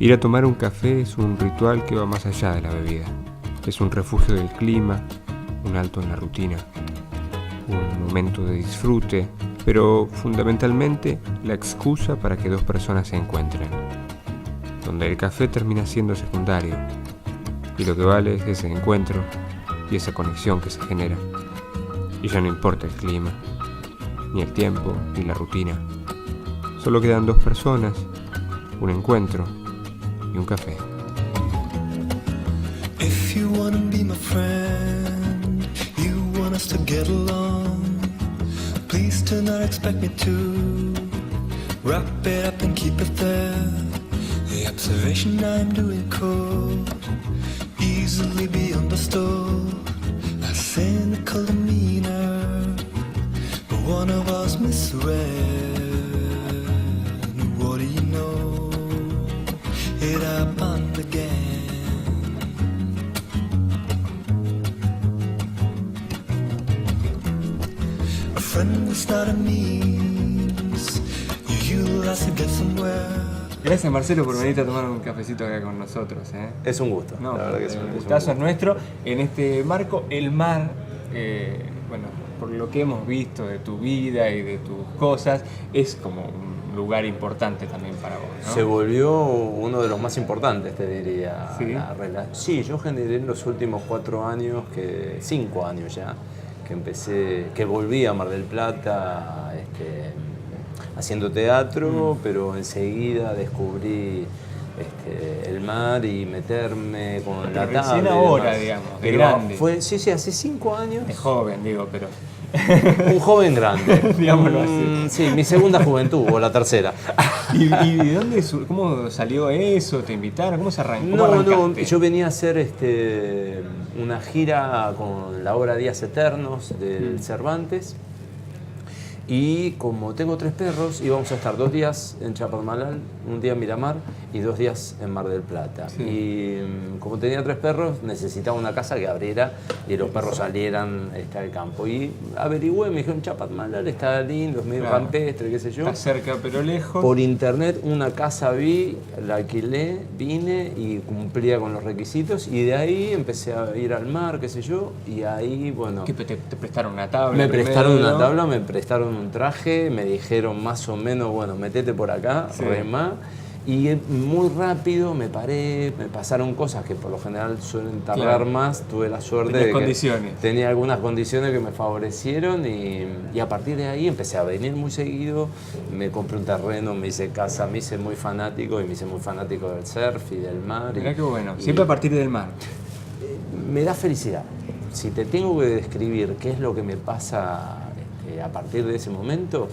Ir a tomar un café es un ritual que va más allá de la bebida. Es un refugio del clima, un alto en la rutina, un momento de disfrute, pero fundamentalmente la excusa para que dos personas se encuentren, donde el café termina siendo secundario y lo que vale es ese encuentro y esa conexión que se genera. Y ya no importa el clima, ni el tiempo, ni la rutina. Solo quedan dos personas, un encuentro y un café. If you wanna be my friend, you want us to get along, please do not expect me to wrap it up and keep it there. The observation I'm doing could easily be understood as cynical demeanor, but one of us misread. What do you know? It happened again. A friend is not a means you utilize to get somewhere. Gracias, Marcelo, por venir a tomar un cafecito acá con nosotros. Es un gusto, No, la verdad que es un gustazo es nuestro. En este marco, el mar, bueno, por lo que hemos visto de tu vida y de tus cosas, es como un lugar importante también para vos, ¿no? Se volvió uno de los más importantes, te diría. ¿Sí? Sí, yo generé en los últimos 5 años ya, que volví a Mar del Plata, haciendo teatro, pero enseguida descubrí el mar y meterme con la tabla. Recién ahora, digamos, de grande. Sí, hace 5 años. De joven, digo, pero... Un joven grande. Digámoslo así. Sí, mi segunda juventud, o la tercera. ¿Y de dónde, cómo salió eso? ¿Te invitaron? ¿Cómo se arrancó? No, yo venía a hacer una gira con la obra Días Eternos del Cervantes. Y como tengo 3 perros, íbamos a estar 2 días en Chapadmalal, un día en Miramar y 2 días en Mar del Plata. Sí. Y como tenía 3 perros, necesitaba una casa que abriera y los perros salieran al campo. Y averigüé, me dijeron, Chapadmalal está lindo, es medio campestre, qué sé yo. Está cerca pero lejos. Por internet una casa vi, la alquilé, vine y cumplía con los requisitos. Y de ahí empecé a ir al mar, qué sé yo, y ahí, bueno... ¿Qué, te prestaron una tabla? Me prestaron una ¿no? tabla, me prestaron un traje, me dijeron más o menos, bueno, metete por acá, sí. remá. Y muy rápido me paré, me pasaron cosas que por lo general suelen tardar más. Tuve la suerte de que tenía algunas condiciones que me favorecieron y a partir de ahí empecé a venir muy seguido. Me compré un terreno, me hice casa, me hice muy fanático del surf y del mar. Mirá qué bueno, siempre a partir del mar. Me da felicidad. Si te tengo que describir qué es lo que me pasa a partir de ese momento,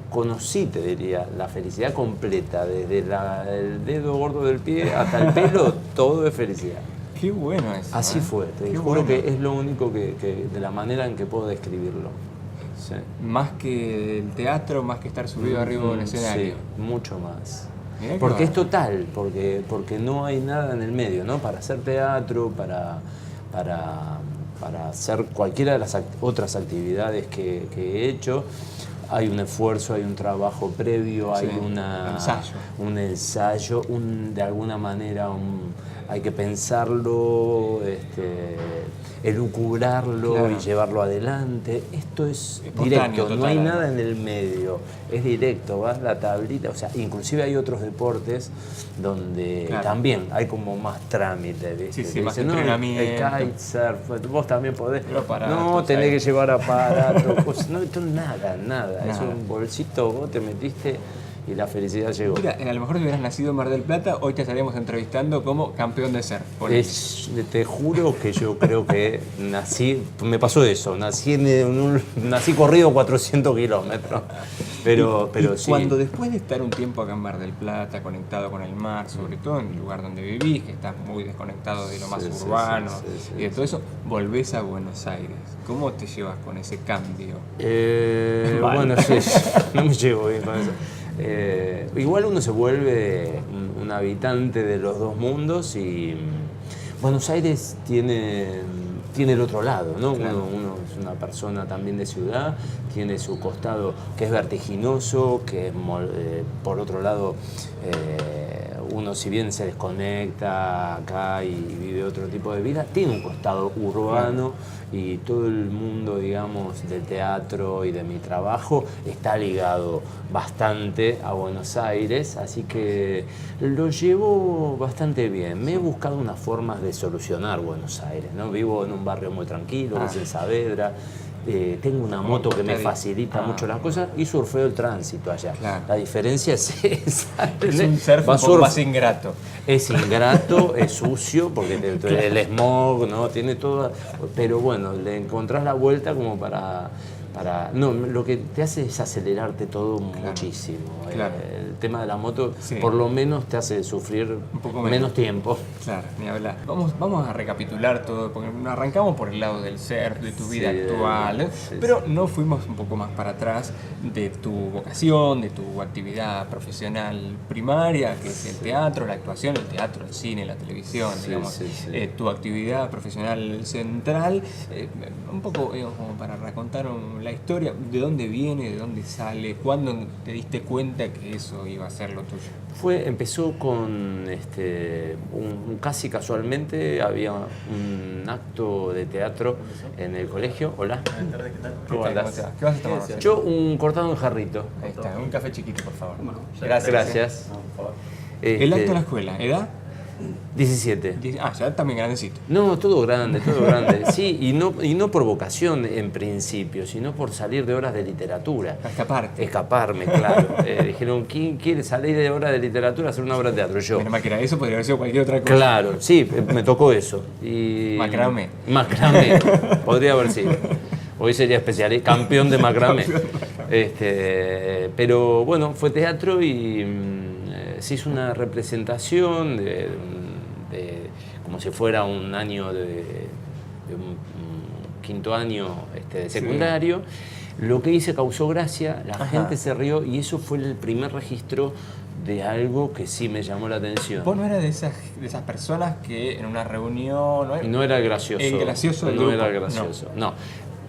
conocí, te diría, la felicidad completa, desde el dedo gordo del pie hasta el pelo, todo es felicidad. Qué bueno eso. Así fue, te juro que es lo único que de la manera en que puedo describirlo. Sí. Más que el teatro, más que estar subido arriba de un escenario. Sí, mucho más. Porque es total, porque no hay nada en el medio, ¿no? Para hacer teatro, para hacer cualquiera de las otras actividades que he hecho, hay un esfuerzo, hay un trabajo previo, hay un ensayo, de alguna manera hay que pensarlo, elucubrarlo y llevarlo adelante. Esto es directo, no hay nada en el medio, es directo, vas la tablita, o sea, inclusive hay otros deportes donde también hay como más trámite, ¿viste? Sí, más entrenamiento. El kitesurf, vos también podés. Aparatos, tenés que llevar aparatos, cosas. No, esto nada. Es un bolsito, vos te metiste y la felicidad llegó. Mira, a lo mejor si hubieras nacido en Mar del Plata, hoy te estaríamos entrevistando como campeón de surf. Te juro que yo creo que me pasó eso, nací corrido 400 kilómetros. Pero sí. Cuando después de estar un tiempo acá en Mar del Plata, conectado con el mar, sobre todo en el lugar donde vivís, que estás muy desconectado de lo más urbano y de todo eso, volvés a Buenos Aires. ¿Cómo te llevas con ese cambio? Bueno, sí, no me llevo bien con eso. Igual uno se vuelve un habitante de los dos mundos y Buenos Aires tiene el otro lado, ¿no? Claro. Uno es una persona también de ciudad, tiene su costado que es vertiginoso, que es, por otro lado, uno si bien se desconecta acá y vive otro tipo de vida, tiene un costado urbano y todo el mundo, digamos, del teatro y de mi trabajo está ligado bastante a Buenos Aires, así que lo llevo bastante bien. Me he buscado unas formas de solucionar Buenos Aires, ¿no? Vivo en un barrio muy tranquilo, que es en Saavedra. Tengo una moto que me facilita mucho las cosas y surfeo el tránsito allá. Claro. La diferencia es esa. Es un surf un poco más ingrato. Es ingrato, es sucio, porque el smog, ¿no? Tiene todo. Pero bueno, le encontrás la vuelta como para... No, lo que te hace es acelerarte todo muchísimo. Claro. El tema de la moto, por lo menos te hace sufrir un poco menos tiempo. Claro, ni hablar. Vamos a recapitular todo, porque arrancamos por el lado del surf, de tu vida actual, pero no fuimos un poco más para atrás de tu vocación, de tu actividad profesional primaria, que es el teatro, la actuación, el cine, la televisión, digamos, tu actividad profesional central, un poco como para recontar la historia, de dónde viene, de dónde sale, cuándo te diste cuenta que eso iba a ser lo tuyo. Empezó con casi casualmente, había un acto de teatro en el colegio. Hola. Buenas tardes, ¿qué tal? ¿Cómo andás? ¿Qué vas a tomar? Yo un cortado en jarrito. Ahí está, un café chiquito, por favor. Bueno, Gracias. No, por favor. El acto de la escuela, ¿edad? 17. Ya también grandecito. No, todo grande, todo grande. Sí, y no por vocación en principio, sino por salir de horas de literatura. Escaparme, claro. Dijeron, ¿quién quiere salir de horas de literatura a hacer una obra de teatro? Yo. Menos mal que era eso, podría haber sido cualquier otra cosa. Claro, sí, me tocó eso. Macramé. Podría haber sido. Hoy sería especialista, campeón de macramé. Pero bueno, fue teatro y se hizo una representación de como si fuera un año de un quinto año de secundario. Lo que hice causó gracia, la gente se rió y eso fue el primer registro de algo que sí me llamó la atención. ¿Vos no eras de esas personas que en una reunión... No era el gracioso. El gracioso del no grupo. Era el gracioso, no.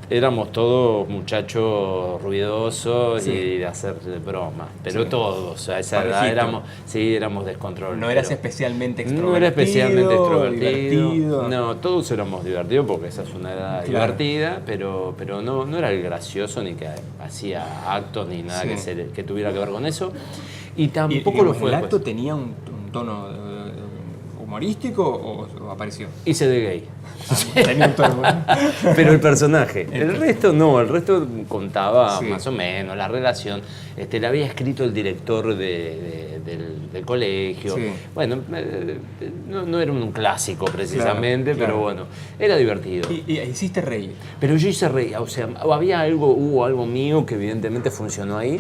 Éramos todos muchachos ruidosos y de hacer bromas, pero todos, a esa edad éramos descontrolados. No eras especialmente extrovertido. No era especialmente extrovertido. Divertido. No, todos éramos divertidos porque esa es una edad divertida, pero no era el gracioso ni que hacía actos ni nada que tuviera que ver con eso. Y tampoco lo fue. ¿El acto tenía un tono humorístico o apareció? Hice de gay. Tenía un tono Pero el personaje. El resto no, el resto contaba más o menos la relación. Le había escrito el director del colegio. Bueno, no era un clásico precisamente, pero bueno, era divertido. Y hiciste reír. Pero yo hice reír, o sea, hubo algo mío que evidentemente funcionó ahí.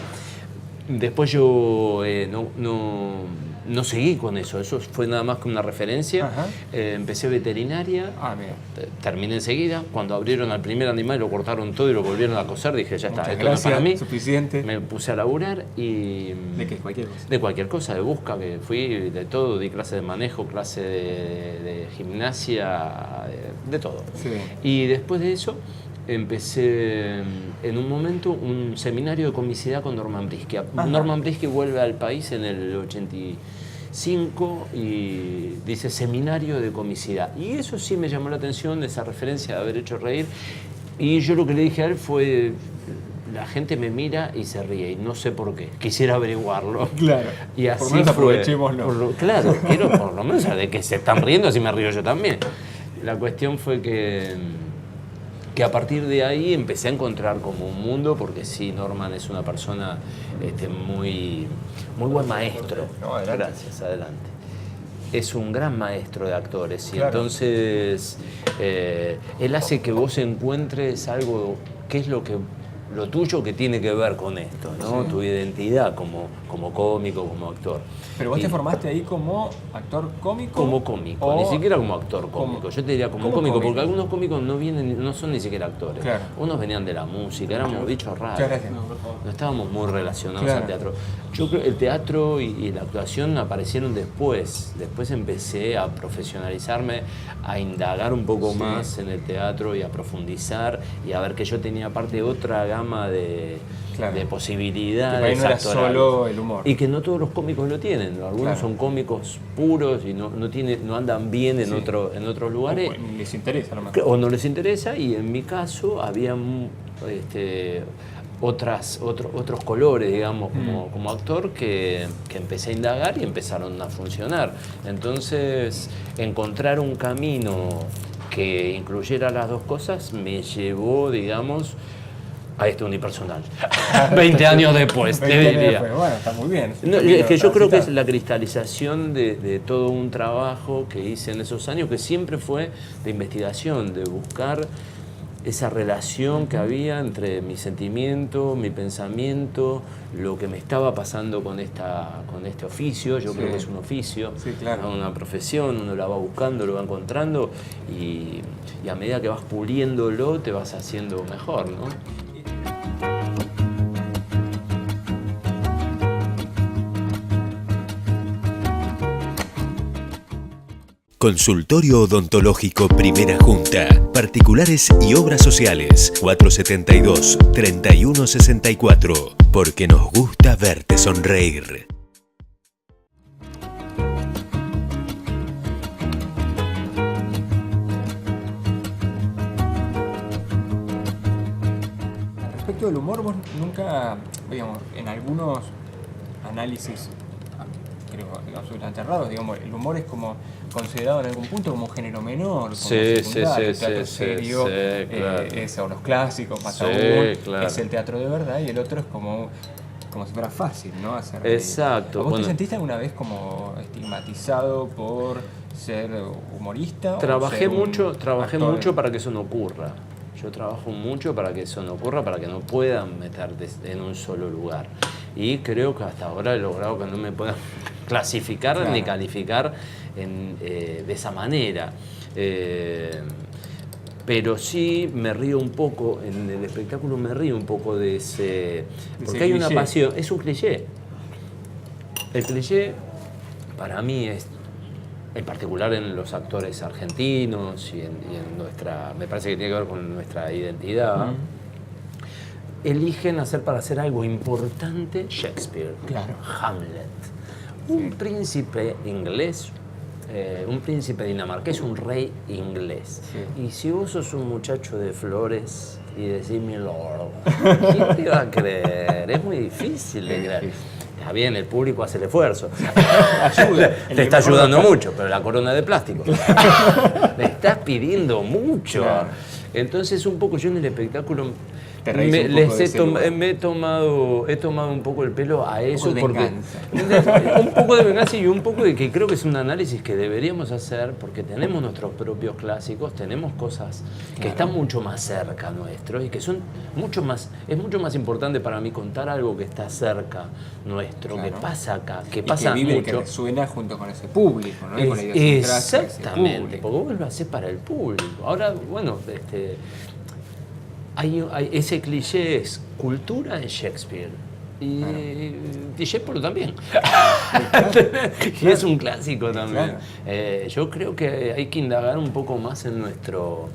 Después yo no seguí con eso fue nada más que una referencia. Empecé veterinaria, terminé enseguida. Cuando abrieron al primer animal, lo cortaron todo y lo volvieron a coser, dije, ya está, esto no es para mí. Suficiente. Me puse a laburar y... ¿De qué? ¿Cualquier cosa? De cualquier cosa, de busca, que fui de todo, di clase de manejo, clase de gimnasia, de todo. Y después de eso empecé en un momento un seminario de comicidad con Norman Brisky. Norman Brisky vuelve al país en el 85 y dice seminario de comicidad. Y eso sí me llamó la atención, esa referencia de haber hecho reír. Y yo lo que le dije a él fue, la gente me mira y se ríe, y no sé por qué. Quisiera averiguarlo. Claro. Y así por lo menos aprovechémoslo. Claro, quiero por lo menos saber de que se están riendo, así me río yo también. La cuestión fue que a partir de ahí empecé a encontrar como un mundo, porque sí, Norman es una persona muy buen maestro. Gracias, adelante. Es un gran maestro de actores y entonces él hace que vos encuentres algo, qué es lo tuyo que tiene que ver con esto, ¿no? Tu identidad como cómico, como actor. ¿Pero vos te formaste ahí como actor cómico? Como cómico, ni siquiera como actor cómico. Yo te diría como cómico, porque algunos cómicos no son ni siquiera actores. Unos venían de la música, éramos bichos raros. No estábamos muy relacionados al teatro. Yo creo que el teatro y la actuación aparecieron después. Después empecé a profesionalizarme, a indagar un poco más en el teatro y a profundizar y a ver que yo tenía aparte otra gama de de posibilidades. Que ahí no era solo el humor. Y que no todos los cómicos lo tienen. Algunos son cómicos puros y no andan bien en otros lugares. O les interesa, a lo mejor. O no les interesa, y en mi caso había otros colores, digamos, como actor que empecé a indagar y empezaron a funcionar. Entonces, encontrar un camino que incluyera las dos cosas me llevó, digamos, a este unipersonal. 20 años después, te diría. Bueno, está muy bien. Es que yo creo que es la cristalización de todo un trabajo que hice en esos años, que siempre fue de investigación, de buscar esa relación que había entre mi sentimiento, mi pensamiento, lo que me estaba pasando con este oficio. Yo creo que es un oficio, una profesión, uno la va buscando, lo va encontrando y a medida que vas puliéndolo te vas haciendo mejor, ¿no? Consultorio Odontológico Primera Junta. Particulares y obras sociales. 472-3164. Porque nos gusta verte sonreír. Respecto del humor, vos nunca, digamos, en algunos análisis, creo, absolutamente errados, digamos, el humor es como considerado en algún punto como un género menor, como secundario. El teatro serio claro. Es o los clásicos, más aún, claro. Es el teatro de verdad, y el otro es como si fuera fácil, ¿no? Hacer exacto. ¿Vos te sentiste alguna vez como estigmatizado por ser humorista? Trabajé mucho para que eso no ocurra. Yo trabajo mucho para que eso no ocurra, para que no puedan meterte en un solo lugar. Y creo que hasta ahora he logrado que no me puedan clasificar ni calificar de esa manera. Pero sí me río un poco, en el espectáculo me río un poco de ese... Porque hay una pasión, es un cliché. El cliché para mí es, en particular en los actores argentinos y en nuestra... Me parece que tiene que ver con nuestra identidad. Eligen para hacer algo importante Shakespeare, Hamlet. Un príncipe inglés, un príncipe dinamarqués, un rey inglés. Y si vos sos un muchacho de flores y decís mi lord, ¿quién te va a creer? Es muy difícil de creer. Está bien, el público hace el esfuerzo. Te está ayudando mucho, pero la corona de plástico. Me estás pidiendo mucho. Entonces, un poco yo en el espectáculo he tomado un poco el pelo a eso, porque un poco de venganza y un poco de que creo que es un análisis que deberíamos hacer, porque tenemos nuestros propios clásicos, tenemos cosas que están mucho más cerca nuestros y que son mucho más, es mucho más importante para mí contar algo que está cerca nuestro, que pasa acá, que pasa que vive, mucho, que resuena junto con ese público, ¿no? Y con la exactamente, porque vos lo haces para el público. Ahora, bueno, ese cliché es cultura de Shakespeare y Discépolo también. Y es un clásico también. Yo creo que hay que indagar un poco más en nuestro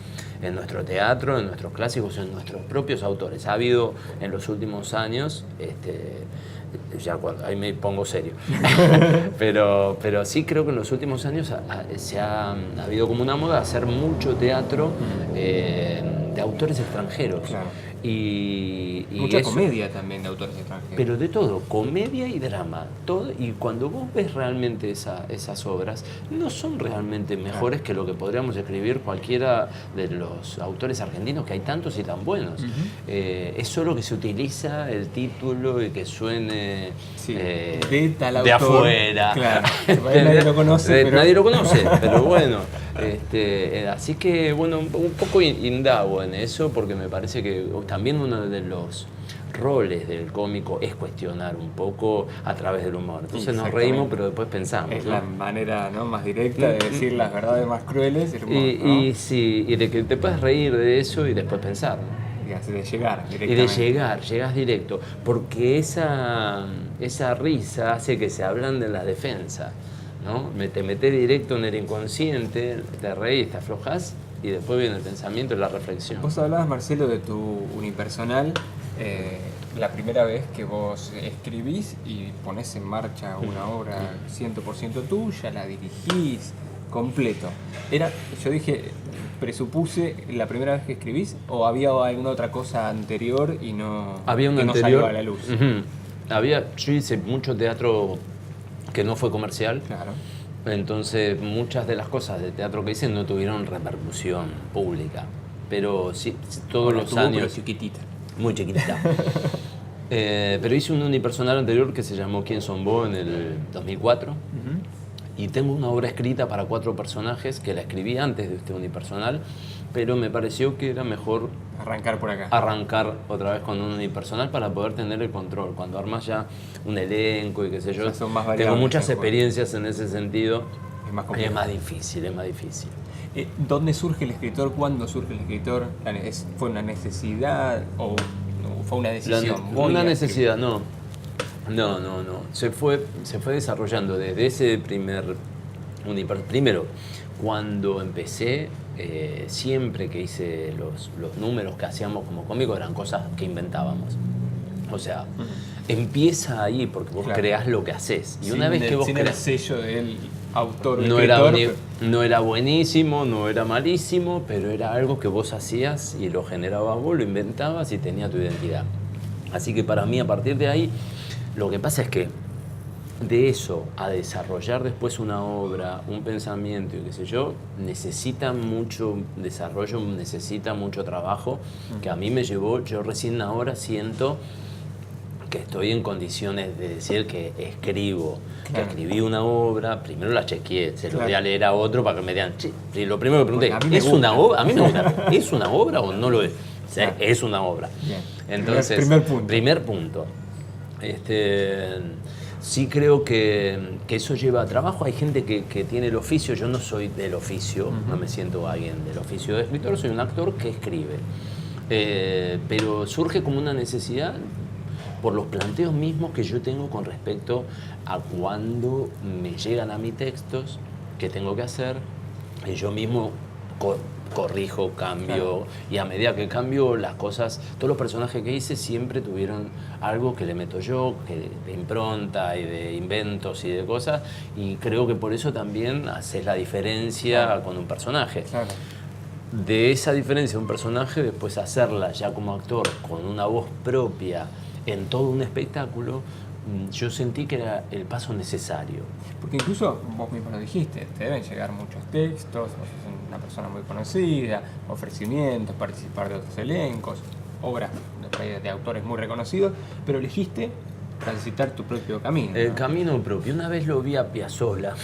teatro, en nuestros clásicos, en nuestros propios autores. Ha habido en los últimos años, ahí me pongo serio, pero sí creo que en los últimos años ha habido como una moda de hacer mucho teatro de autores extranjeros. Y mucha comedia también de autores extranjeros. Pero de todo, comedia y drama. Todo, y cuando vos ves realmente esas obras, no son realmente mejores que lo que podríamos escribir cualquiera de los autores argentinos, que hay tantos y tan buenos. Es solo que se utiliza el título y que suene de tal autor, de afuera. Claro. Nadie lo conoce. Nadie lo conoce, pero bueno. Así que, bueno, un poco indago en eso, porque me parece que también uno de los roles del cómico es cuestionar un poco a través del humor. Entonces nos reímos, pero después pensamos. Es la manera, ¿no?, más directa de decir las verdades más crueles. El humor, ¿no? Y de que te puedes reír de eso y después pensar, ¿no? De llegar directamente. Y de llegas directo, porque esa risa hace que se ablande en la defensa, ¿no? Te metés directo en el inconsciente, te reís, te aflojás y después viene el pensamiento y la reflexión. Vos hablabas, Marcelo, de tu unipersonal, la primera vez que vos escribís y ponés en marcha una obra 100% tuya, la dirigís completo? Yo dije, presupuse la primera vez que escribís, o había alguna otra cosa anterior y no, había una que no anterior, salió a la luz. Yo hice mucho teatro que no fue comercial. Claro. Entonces muchas de las cosas de teatro que hice no tuvieron repercusión pública. Pero sí, todos los años. Pero chiquitita. Muy chiquitita. Pero hice un unipersonal anterior que se llamó ¿Quién son vos? En el 2004. Y tengo una obra escrita para 4 personajes que la escribí antes de este unipersonal, pero me pareció que era mejor arrancar por acá. Arrancar otra vez con un unipersonal para poder tener el control. Cuando armas ya un elenco y qué sé yo, ya son más tengo muchas experiencias en ese sentido. Es más difícil. ¿Dónde surge el escritor? ¿Cuándo surge el escritor? ¿Fue una necesidad o fue una decisión? Una necesidad, no. Se fue desarrollando desde ese primer unipersonal. Primero, cuando empecé, siempre que hice los números que hacíamos como cómicos eran cosas que inventábamos. O sea, empieza ahí porque vos creás lo que haces. Y una vez que vos creás... el sello del autor o no escritor. No era buenísimo, no era malísimo, pero era algo que vos hacías y lo generabas vos, lo inventabas y tenía tu identidad. Así que para mí, a partir de ahí, lo que pasa es que de eso a desarrollar después una obra, un pensamiento y qué sé yo, necesita mucho desarrollo, necesita mucho trabajo, que a mí me llevó, yo recién ahora siento que estoy en condiciones de decir que escribo, que escribí una obra, primero la chequeé, se lo voy a leer a otro para que me digan, lo primero que pregunté, ¿es una obra? A mí me gusta, ¿es una obra o no lo es? O sea, es una obra. Bien. Entonces, primer punto. Sí creo que eso lleva a trabajo. Hay gente que tiene el oficio, yo no soy del oficio, no me siento alguien del oficio de escritor, soy un actor que escribe. Pero surge como una necesidad por los planteos mismos que yo tengo con respecto a cuando me llegan a mí textos que tengo que hacer, y yo mismo corrijo, cambio, y a medida que cambio las cosas, todos los personajes que hice siempre tuvieron algo que le meto yo, de impronta y de inventos y de cosas, y creo que por eso también haces la diferencia con un personaje. De esa diferencia de un personaje, después hacerla ya como actor con una voz propia en todo un espectáculo, yo sentí que era el paso necesario. Porque incluso vos mismo lo dijiste, te deben llegar muchos textos, vos sos una persona muy conocida, ofrecimientos, participar de otros elencos, obras de autores muy reconocidos, pero elegiste transitar tu propio camino, ¿no? El camino propio. Una vez lo vi a Piazzolla.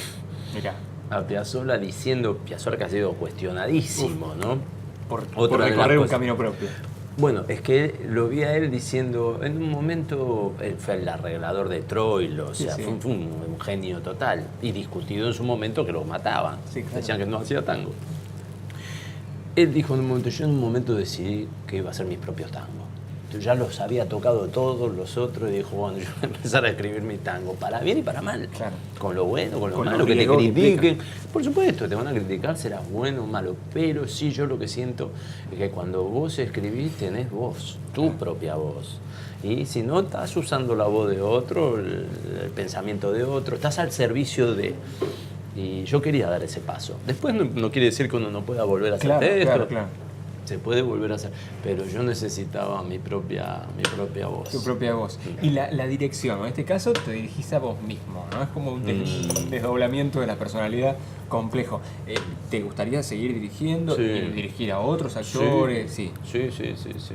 Mirá. A Piazzolla diciendo, Piazzolla que ha sido cuestionadísimo, ¿no? Por recorrer un camino propio. Bueno, es que lo vi a él diciendo, en un momento, él fue el arreglador de Troilo, o sea, fue un genio total, y discutido en su momento que lo mataban, decían que no hacía tango. Él dijo en un momento, yo en un momento decidí que iba a hacer mis propios tangos. Yo ya los había tocado todos los otros y dijo, bueno, yo voy a empezar a escribir mi tango, para bien y para mal, con lo bueno, con lo malo, que te critiquen. Por supuesto, te van a criticar, serás bueno o malo, pero sí yo lo que siento es que cuando vos escribís tenés voz, tu propia voz. Y si no, estás usando la voz de otro, el pensamiento de otro, estás al servicio de... Y yo quería dar ese paso. Después no quiere decir que uno no pueda volver a hacer esto. Se puede volver a hacer, pero yo necesitaba mi propia voz. Tu propia voz. Y la dirección, en este caso te dirigís a vos mismo, ¿no? Es como un desdoblamiento de la personalidad complejo. ¿Te gustaría seguir dirigiendo y dirigir a otros actores? Sí,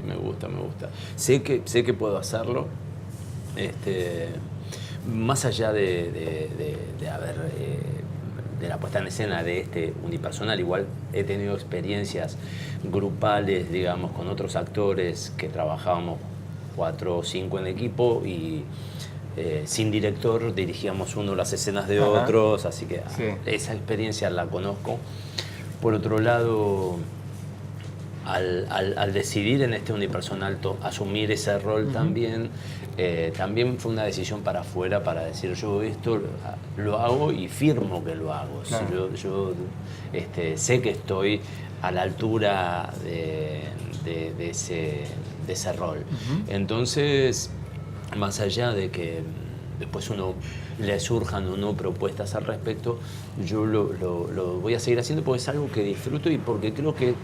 me gusta. Sé que puedo hacerlo. Más allá de la puesta en escena de este unipersonal, igual he tenido experiencias grupales, digamos, con otros actores que trabajábamos 4 o 5 en equipo y sin director dirigíamos uno las escenas de otros, así que esa experiencia la conozco. Por otro lado, al decidir en este unipersonal asumir ese rol también fue una decisión para afuera, para decir yo esto lo hago y firmo que lo hago. Claro. Yo sé que estoy a la altura de ese rol. Entonces, más allá de que después le surjan o no propuestas al respecto, yo lo voy a seguir haciendo porque es algo que disfruto y porque creo que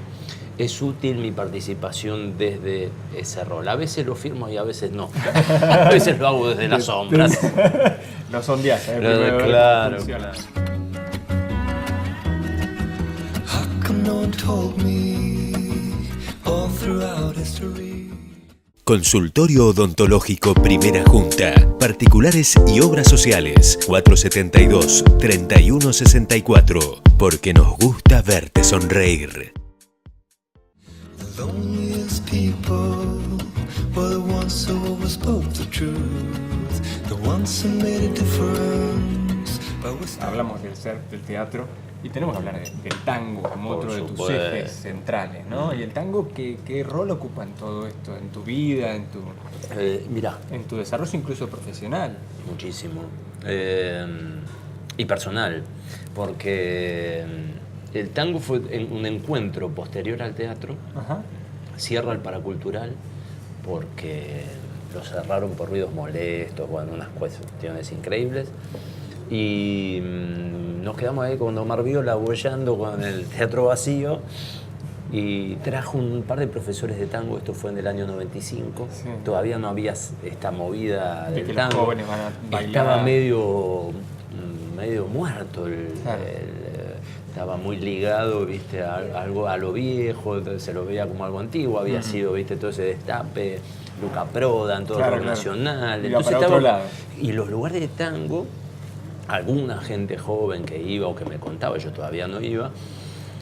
es útil mi participación desde ese rol. A veces lo firmo y a veces no. A veces lo hago desde las sombras. Lo sondeás, Claro. How come no one told me all throughout history? Consultorio Odontológico Primera Junta. Particulares y obras sociales. 472-3164. Porque nos gusta verte sonreír. The loneliest people were the ones who always spoke the truth, the ones who made a difference. Hablamos del teatro y tenemos que hablar del tango como otro de tus ejes centrales, ¿no? Y el tango, ¿qué rol ocupa en todo esto? En tu vida, en tu desarrollo incluso profesional. Muchísimo. Y personal, porque el tango fue un encuentro posterior al teatro. Ajá. Cierra el Paracultural porque lo cerraron por ruidos molestos, bueno, unas cuestiones increíbles. Y nos quedamos ahí con Omar Viola boyando con el teatro vacío y trajo un par de profesores de tango. Esto fue en el año 95. Sí. Todavía no había esta movida del tango. Los jóvenes van a bailar. Estaba medio muerto estaba muy ligado, ¿viste? A lo viejo, entonces se lo veía como algo antiguo. Había sido, ¿viste? Todo ese destape, Luca Prodan, todo el rock nacional. Entonces y los lugares de tango, alguna gente joven que iba o que me contaba, yo todavía no iba,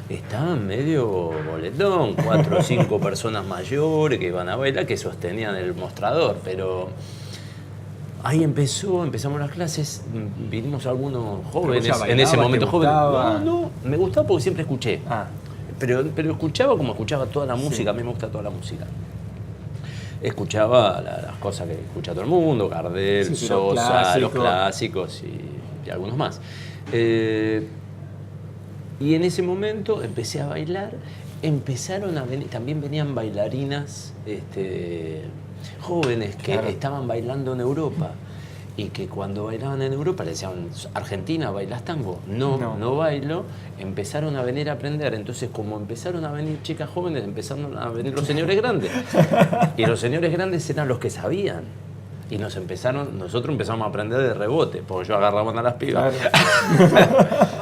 estaban medio boletón, 4 o 5 personas mayores que iban a bailar, que sostenían el mostrador, pero ahí empezamos las clases, vinimos algunos jóvenes, en ese momento jóvenes. No, me gustaba porque siempre escuché, pero escuchaba como escuchaba toda la música, a mí me gusta toda la música. Escuchaba las cosas que escucha todo el mundo, Gardel, Sosa, los clásicos y algunos más. Y en ese momento empecé a bailar, empezaron a venir, también venían bailarinas jóvenes que estaban bailando en Europa y que cuando bailaban en Europa le decían: Argentina, ¿bailás tango? No bailo. Empezaron a venir a aprender. Entonces, como empezaron a venir chicas jóvenes, empezaron a venir los señores grandes. Y los señores grandes eran los que sabían. Y nosotros empezamos a aprender de rebote, porque yo agarraba a las pibas.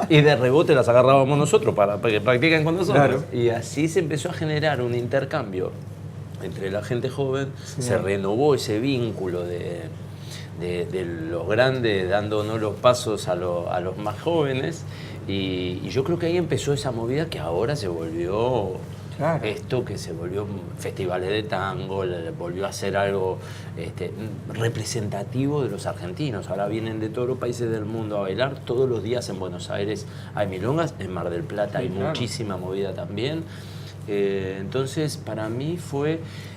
Y de rebote las agarrábamos nosotros para que practiquen con nosotros. Y así se empezó a generar un intercambio entre la gente joven. Se renovó ese vínculo de los grandes dándonos los pasos a los más jóvenes. Y yo creo que ahí empezó esa movida que ahora se volvió... Esto que se volvió festivales de tango, volvió a ser algo representativo de los argentinos. Ahora vienen de todos los países del mundo a bailar. Todos los días en Buenos Aires hay milongas, en Mar del Plata hay muchísima movida también. Entonces, para mí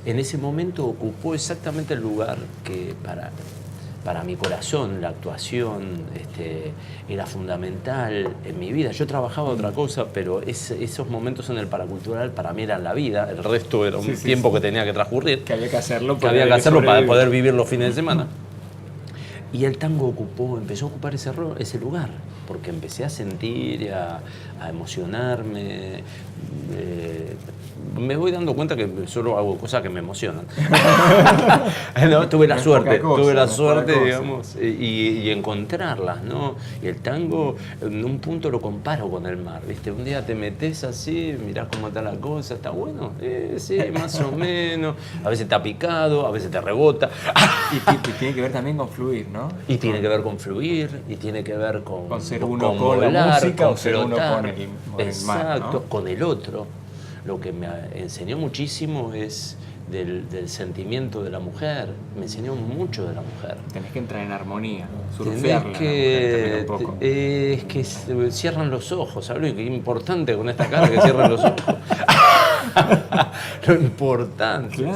en ese momento ocupó exactamente el lugar que para mi corazón la actuación era fundamental en mi vida. Yo trabajaba otra cosa, pero esos momentos en el Paracultural para mí eran la vida. El resto era un tiempo que tenía que transcurrir. Que había que hacerlo para poder vivir los fines de semana. Y el tango empezó a ocupar ese lugar, porque empecé a sentir, a emocionarme. Me voy dando cuenta que solo hago cosas que me emocionan. Tuve la suerte, digamos, y encontrarlas, ¿no? Y el tango, en un punto lo comparo con el mar, ¿viste? Un día te metes así, mirás cómo está la cosa, ¿está bueno? Sí, más o menos. A veces está picado, a veces te rebota. Y tiene que ver también con fluir, ¿no? Y tiene que ver con fluir, y tiene que ver con ser uno con volar, la música, con o ser uno con el mar. Exacto, ¿no? con el otro. Lo que me enseñó muchísimo es del sentimiento de la mujer. Me enseñó mucho de la mujer. Tenés que entrar en armonía, surfearla. Es que cierran los ojos, ¿sabes? Qué importante con esta cara que cierran los ojos. Lo importante,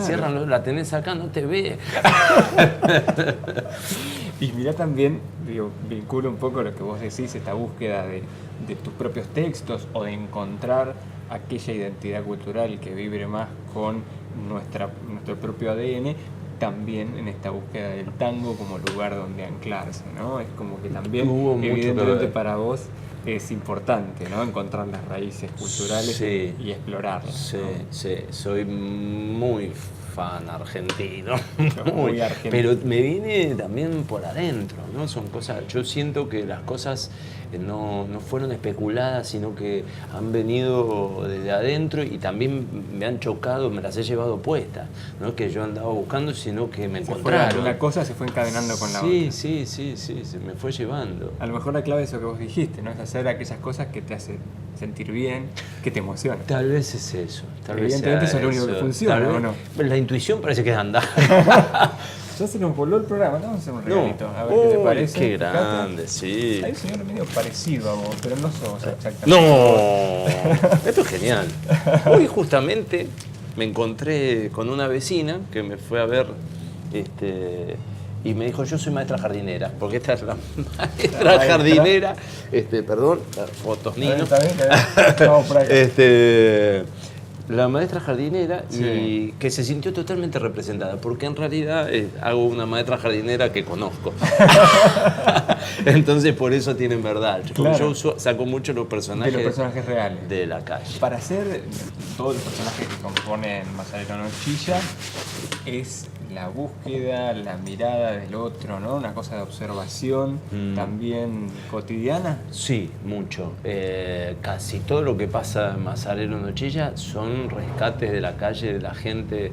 la tenés acá, no te ve. Y mirá también, vinculo un poco lo que vos decís, esta búsqueda de tus propios textos o de encontrar aquella identidad cultural que vibre más con nuestro propio ADN, también en esta búsqueda del tango como lugar donde anclarse, ¿no? Es como que también, evidentemente para vos, es importante, ¿no? Encontrar las raíces culturales y explorarlas. Sí, ¿no? sí, soy muy fan argentino, muy argentino. Pero me viene también por adentro, ¿no? Son cosas, yo siento que las cosas no fueron especuladas, sino que han venido desde adentro y también me han chocado, me las he llevado puestas, no que yo andaba buscando, sino que me encontraron. Una cosa se fue encadenando con la otra. Sí, se me fue llevando. A lo mejor la clave es eso que vos dijiste, ¿no? Es hacer aquellas cosas que te hacen sentir bien, que te emocionan. Tal vez es eso. Evidentemente eso es lo único que funciona, ¿o no? La intuición parece que es andar. Ya se nos voló el programa, vamos a hacer un regalito, a ver qué te parece. Qué grande, sí. Hay un señor medio parecido a vos, pero no somos exactamente. ¡No! Esto es genial. Hoy justamente me encontré con una vecina que me fue a ver y me dijo, yo soy maestra jardinera, porque esta es la maestra jardinera, perdón, las fotos Nino. Está bien. Vamos por acá. La maestra jardinera Sí. y que se sintió totalmente representada, porque en realidad hago una maestra jardinera que conozco. Entonces por eso tienen verdad. Claro. Yo saco mucho los personajes, De los personajes reales. de la calle. Para hacer todos los personajes que componen Mazarelo no chilla, es la búsqueda, la mirada del otro, ¿no? Una cosa de observación también cotidiana. Sí, mucho. Casi todo lo que pasa en Mazarelo no chilla son rescates de la calle, de la gente.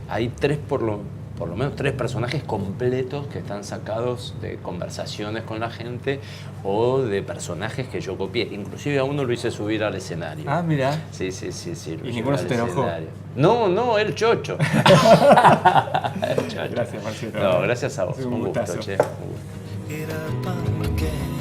Hay por lo menos tres personajes completos que están sacados de conversaciones con la gente o de personajes que yo copié. Inclusive a uno lo hice subir al escenario. Ah, mira. Sí. ¿Y ninguno se te enojó? No, el chocho. Gracias, Marcelo. No, gracias a vos. Un Un gusto, gustazo. che. Un gusto. Get up again.